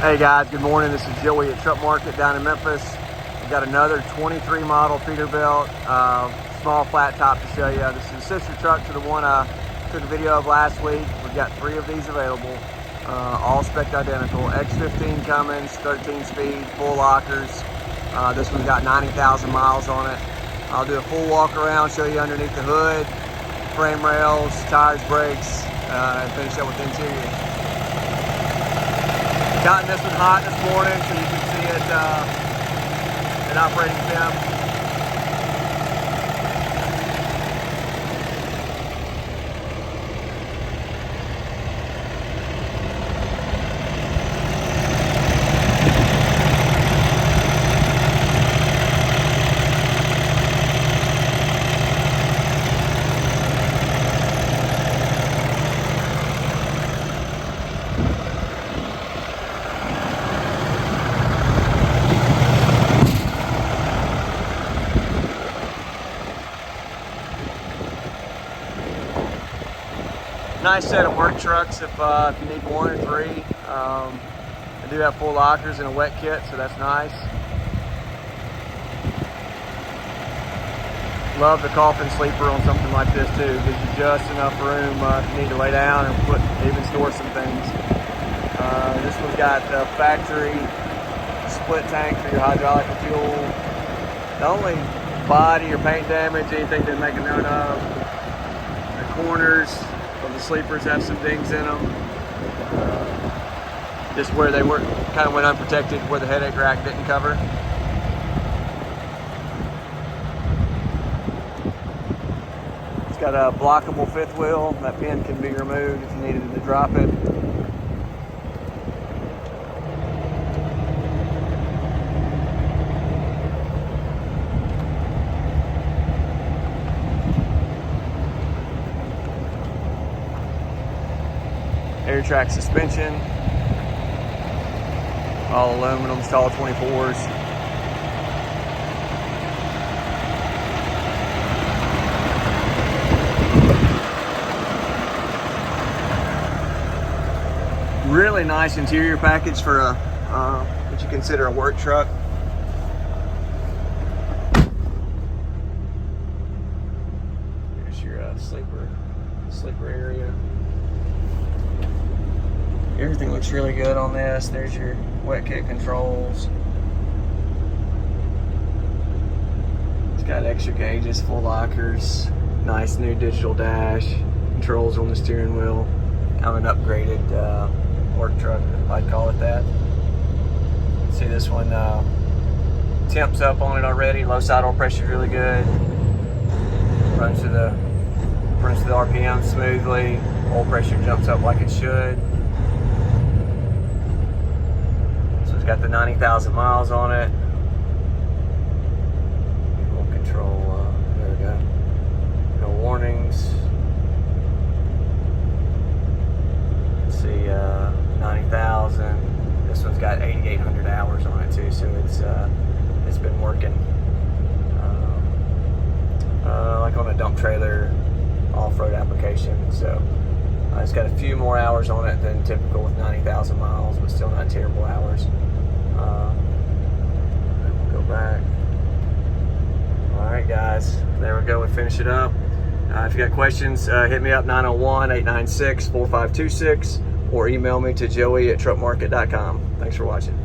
Hey guys, good morning. This is Joey at Truck Market down in Memphis. We've got another 23 model Peterbilt, small flat top to show you. This is a sister truck to the one I took a video of last week. We've got 3 of these available, all spec identical. X15 Cummins, 13 speed, full lockers. This one's got 90,000 miles on it. I'll do a full walk around, show you underneath the hood, frame rails, tires, brakes, and finish up with the interior. Gotten this one hot this morning so you can see it in operating temp. Nice set of work trucks if you need 1 or 3. I do have full lockers and a wet kit, so that's nice. Love the coffin sleeper on something like this too. Gives you just enough room if you need to lay down and even store some things. This one's got a factory split tank for your hydraulic and fuel. The only body or paint damage, anything to make a note of, the corners of the sleepers have some dings in them. Just where they were kind of went unprotected, where the headache rack didn't cover. It's got a blockable 5th wheel. That pin can be removed if you needed to drop it. Air track suspension, all aluminum, tall 24s. Really nice interior package for a what you consider a work truck. Here's your sleeper area. Everything looks really good on this. There's your wet kit controls. It's got extra gauges, full lockers, nice new digital dash, controls on the steering wheel. Kind of an upgraded work truck, if I'd call it that. See this one, temps up on it already. Low side oil pressure is really good. Runs to the RPM smoothly. Oil pressure jumps up like it should. Got the 90,000 miles on it. Remote control, there we go. No warnings. Let's see, 90,000. This one's got 8,800 hours on it too, so it's been working like on a dump trailer off-road application. So it's got a few more hours on it than typical with 90,000 miles, but still not terrible hours. We'll go back. Alright guys, there we go, we finish it up. If you got questions, hit me up 901-896-4526 or email me to joey@truckmarket.com. Thanks for watching.